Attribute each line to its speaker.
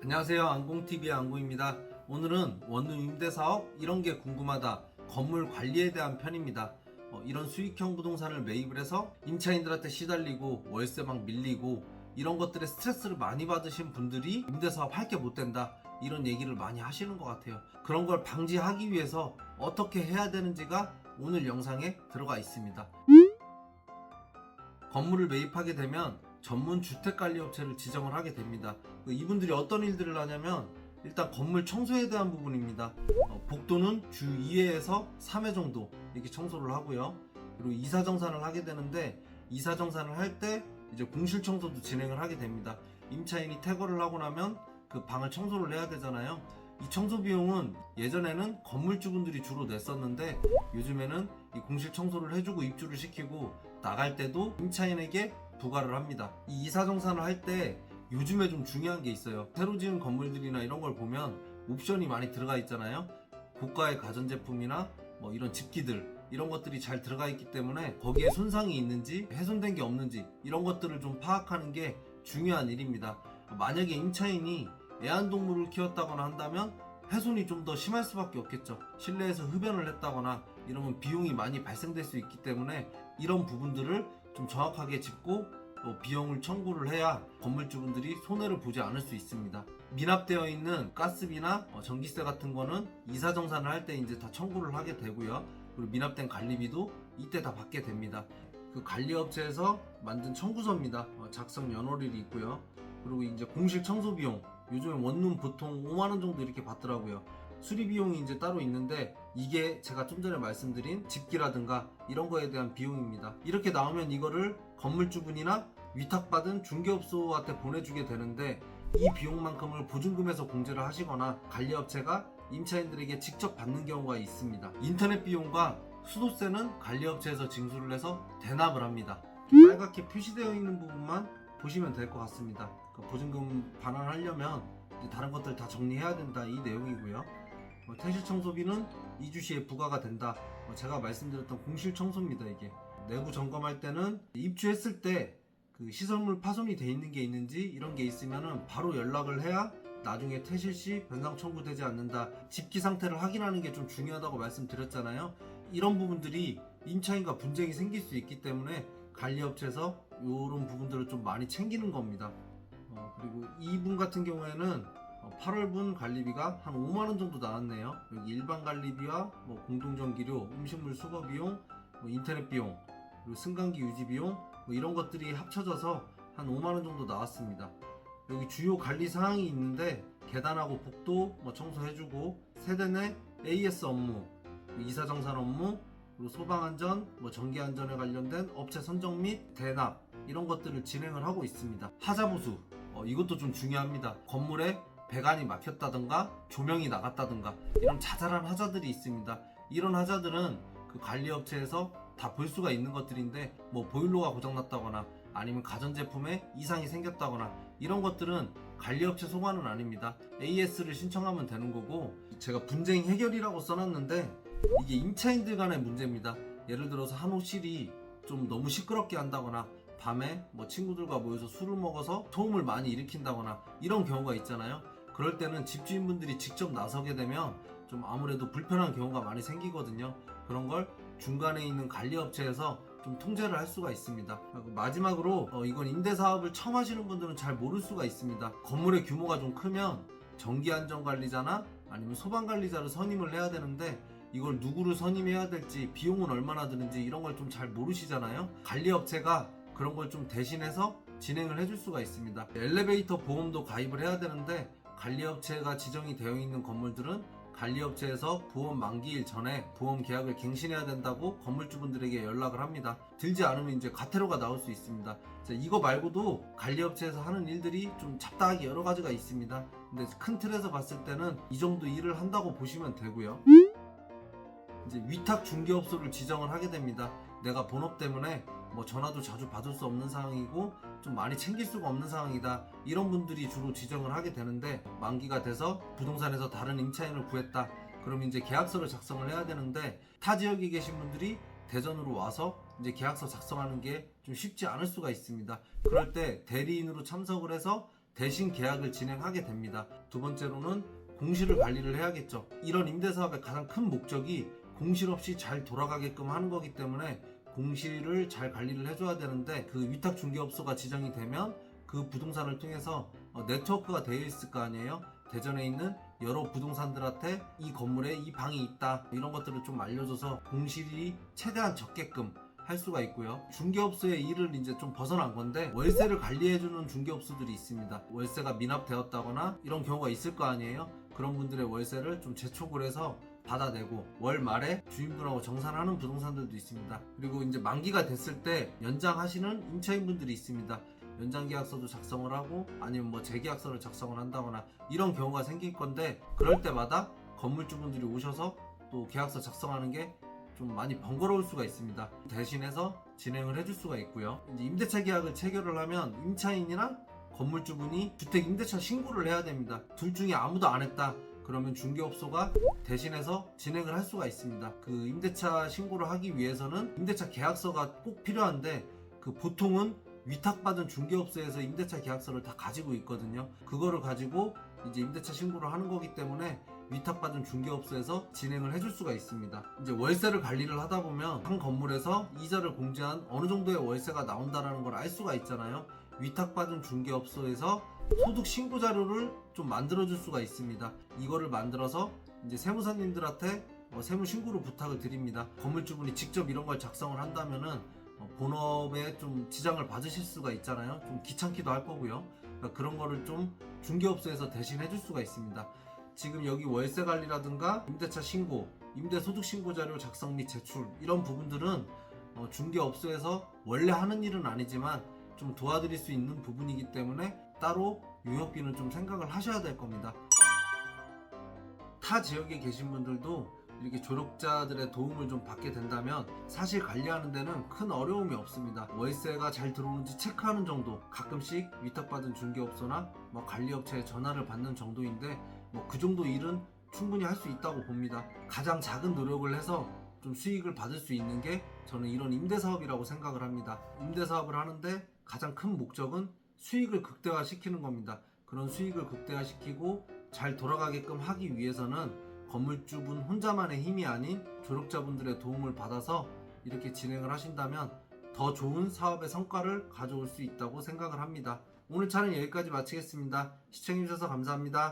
Speaker 1: 안녕하세요. 안공TV의 안공입니다. 오늘은 원룸 임대사업 이런 게 궁금하다. 건물 관리에 대한 편입니다. 이런 수익형 부동산을 매입을 해서 임차인들한테 시달리고 월세 막 밀리고 이런 것들에 스트레스를 많이 받으신 분들이 임대사업 할 게 못 된다. 이런 얘기를 많이 하시는 것 같아요. 그런 걸 방지하기 위해서 어떻게 해야 되는지가 오늘 영상에 들어가 있습니다. 건물을 매입하게 되면 전문 주택관리업체를 지정을 하게 됩니다. 이분들이 어떤 일들을 하냐면 일단 건물 청소에 대한 부분입니다. 복도는 주 2회에서 3회 정도 이렇게 청소를 하고요. 그리고 이사정산을 하게 되는데 이사정산을 할 때 이제 공실 청소도 진행을 하게 됩니다. 임차인이 퇴거를 하고 나면 그 방을 청소를 해야 되잖아요. 이 청소 비용은 예전에는 건물주분들이 주로 냈었는데 요즘에는 이 공실 청소를 해주고 입주를 시키고 나갈 때도 임차인에게 부과를 합니다. 이 이사정산을 할 때 요즘에 좀 중요한 게 있어요. 새로 지은 건물들이나 이런 걸 보면 옵션이 많이 들어가 있잖아요. 고가의 가전제품이나 뭐 이런 집기들 이런 것들이 잘 들어가 있기 때문에 거기에 손상이 있는지 훼손된 게 없는지 이런 것들을 좀 파악하는 게 중요한 일입니다. 만약에 임차인이 애완동물을 키웠다거나 한다면 훼손이 좀 더 심할 수밖에 없겠죠. 실내에서 흡연을 했다거나 이러면 비용이 많이 발생될 수 있기 때문에 이런 부분들을 좀 정확하게 짚고 비용을 청구를 해야 건물주분들이 손해를 보지 않을 수 있습니다. 미납되어 있는 가스비나 전기세 같은 거는 이사정산을 할 때 이제 다 청구를 하게 되고요. 그리고 미납된 관리비도 이때 다 받게 됩니다. 그 관리업체에서 만든 청구서입니다. 작성 연월일이 있고요. 그리고 이제 공실 청소 비용 요즘에 원룸 보통 5만원 정도 이렇게 받더라고요. 수리 비용이 이제 따로 있는데 이게 제가 좀 전에 말씀드린 집기라든가 이런 거에 대한 비용입니다. 이렇게 나오면 이거를 건물주분이나 위탁받은 중개업소한테 보내주게 되는데 이 비용만큼을 보증금에서 공제를 하시거나 관리업체가 임차인들에게 직접 받는 경우가 있습니다. 인터넷 비용과 수도세는 관리업체에서 징수를 해서 대납을 합니다. 빨갛게 표시되어 있는 부분만 보시면 될 것 같습니다. 보증금 반환하려면 다른 것들 다 정리해야 된다 이 내용이고요. 퇴실 청소비는 2주 시에 부과가 된다. 제가 말씀드렸던 공실 청소입니다. 이게 내부 점검할 때는 입주했을 때 그 시설물 파손이 돼 있는 게 있는지 이런 게 있으면은 바로 연락을 해야 나중에 퇴실 시 변상 청구되지 않는다. 집기 상태를 확인하는 게 좀 중요하다고 말씀드렸잖아요. 이런 부분들이 임차인과 분쟁이 생길 수 있기 때문에 관리업체에서 이런 부분들을 좀 많이 챙기는 겁니다. 그리고 이분 같은 경우에는 8월분 관리비가 한 5만원 정도 나왔네요. 여기 일반 관리비와 뭐 공동전기료, 음식물 수거 비용, 뭐 인터넷 비용, 그리고 승강기 유지 비용 뭐 이런 것들이 합쳐져서 한 5만원 정도 나왔습니다. 여기 주요 관리 사항이 있는데 계단하고 복도 뭐 청소해주고 세대 내 AS 업무, 이사정산 업무, 그리고 소방안전, 뭐 전기안전에 관련된 업체 선정 및 대납 이런 것들을 진행을 하고 있습니다. 하자보수 이것도 좀 중요합니다. 건물에 배관이 막혔다든가 조명이 나갔다든가 이런 자잘한 하자들이 있습니다. 이런 하자들은 그 관리업체에서 다 볼 수가 있는 것들인데 뭐 보일러가 고장났다거나 아니면 가전제품에 이상이 생겼다거나 이런 것들은 관리업체 소관은 아닙니다. AS를 신청하면 되는 거고 제가 분쟁 해결이라고 써놨는데 이게 임차인들 간의 문제입니다. 예를 들어서 한 호실이 좀 너무 시끄럽게 한다거나 밤에 뭐 친구들과 모여서 술을 먹어서 소음을 많이 일으킨다거나 이런 경우가 있잖아요. 그럴 때는 집주인분들이 직접 나서게 되면 좀 아무래도 불편한 경우가 많이 생기거든요. 그런 걸 중간에 있는 관리업체에서 좀 통제를 할 수가 있습니다. 마지막으로 이건 임대사업을 처음 하시는 분들은 잘 모를 수가 있습니다. 건물의 규모가 좀 크면 전기안전관리자나 아니면 소방관리자를 선임을 해야 되는데 이걸 누구를 선임해야 될지 비용은 얼마나 드는지 이런 걸 좀 잘 모르시잖아요. 관리업체가 그런 걸 좀 대신해서 진행을 해줄 수가 있습니다. 엘리베이터 보험도 가입을 해야 되는데 관리업체가 지정이 되어 있는 건물들은 관리업체에서 보험 만기일 전에 보험 계약을 갱신해야 된다고 건물주분들에게 연락을 합니다. 들지 않으면 이제 과태료가 나올 수 있습니다. 이거 말고도 관리업체에서 하는 일들이 좀 잡다하게 여러 가지가 있습니다. 근데 큰 틀에서 봤을 때는 이 정도 일을 한다고 보시면 되고요. 이제 위탁 중개업소를 지정을 하게 됩니다. 내가 본업 때문에 뭐 전화도 자주 받을 수 없는 상황이고 좀 많이 챙길 수가 없는 상황이다. 이런 분들이 주로 지정을 하게 되는데 만기가 돼서 부동산에서 다른 임차인을 구했다. 그럼 이제 계약서를 작성을 해야 되는데 타 지역에 계신 분들이 대전으로 와서 이제 계약서 작성하는 게 좀 쉽지 않을 수가 있습니다. 그럴 때 대리인으로 참석을 해서 대신 계약을 진행하게 됩니다. 두 번째로는 공시를 관리를 해야겠죠. 이런 임대사업의 가장 큰 목적이 공실 없이 잘 돌아가게끔 하는 거기 때문에 공시를 잘 관리를 해줘야 되는데, 그 위탁 중개업소가 지정이 되면 그 부동산을 통해서 네트워크가 되어 있을 거 아니에요. 대전에 있는 여러 부동산들한테 이 건물에 이 방이 있다, 이런 것들을 좀 알려줘서 공실이 최대한 적게끔 할 수가 있고요. 중개업소의 일을 이제 좀 벗어난 건데, 월세를 관리해주는 중개업소들이 있습니다. 월세가 미납되었다거나 이런 경우가 있을 거 아니에요. 그런 분들의 월세를 좀 재촉을 해서 받아내고 월 말에 주인분하고 정산하는 부동산들도 있습니다. 그리고 이제 만기가 됐을 때 연장하시는 임차인분들이 있습니다. 연장 계약서도 작성을 하고 아니면 뭐 재계약서를 작성을 한다거나 이런 경우가 생길 건데, 그럴 때마다 건물주분들이 오셔서 또 계약서 작성하는 게 좀 많이 번거로울 수가 있습니다. 대신해서 진행을 해줄 수가 있고요. 이제 임대차 계약을 체결을 하면 임차인이랑 건물주분이 주택 임대차 신고를 해야 됩니다. 둘 중에 아무도 안 했다 그러면 중개업소가 대신해서 진행을 할 수가 있습니다. 그 임대차 신고를 하기 위해서는 임대차 계약서가 꼭 필요한데, 그 보통은 위탁받은 중개업소에서 임대차 계약서를 다 가지고 있거든요. 그거를 가지고 이제 임대차 신고를 하는 거기 때문에 위탁받은 중개업소에서 진행을 해줄 수가 있습니다. 이제 월세를 관리를 하다 보면 한 건물에서 이자를 공제한 어느 정도의 월세가 나온다라는 걸 알 수가 있잖아요. 위탁받은 중개업소에서 소득 신고 자료를 좀 만들어줄 수가 있습니다. 이거를 만들어서 이제 세무사님들한테 세무 신고를 부탁을 드립니다. 건물주분이 직접 이런 걸 작성을 한다면은 본업에 좀 지장을 받으실 수가 있잖아요. 좀 귀찮기도 할 거고요. 그러니까 그런 거를 좀 중개업소에서 대신 해줄 수가 있습니다. 지금 여기 월세 관리라든가 임대차 신고, 임대소득 신고 자료 작성 및 제출, 이런 부분들은 중개업소에서 원래 하는 일은 아니지만 좀 도와드릴 수 있는 부분이기 때문에 따로 용역비는 좀 생각을 하셔야 될 겁니다. 타 지역에 계신 분들도 이렇게 조력자들의 도움을 좀 받게 된다면 사실 관리하는 데는 큰 어려움이 없습니다. 월세가 잘 들어오는지 체크하는 정도, 가끔씩 위탁받은 중개업소나 관리업체에 전화를 받는 정도인데 그 정도 일은 충분히 할 수 있다고 봅니다. 가장 작은 노력을 해서 좀 수익을 받을 수 있는 게 저는 이런 임대사업이라고 생각을 합니다. 임대사업을 하는데 가장 큰 목적은 수익을 극대화시키는 겁니다. 그런 수익을 극대화시키고 잘 돌아가게끔 하기 위해서는 건물주분 혼자만의 힘이 아닌 조력자분들의 도움을 받아서 이렇게 진행을 하신다면 더 좋은 사업의 성과를 가져올 수 있다고 생각을 합니다. 오늘 차는 여기까지 마치겠습니다. 시청해주셔서 감사합니다.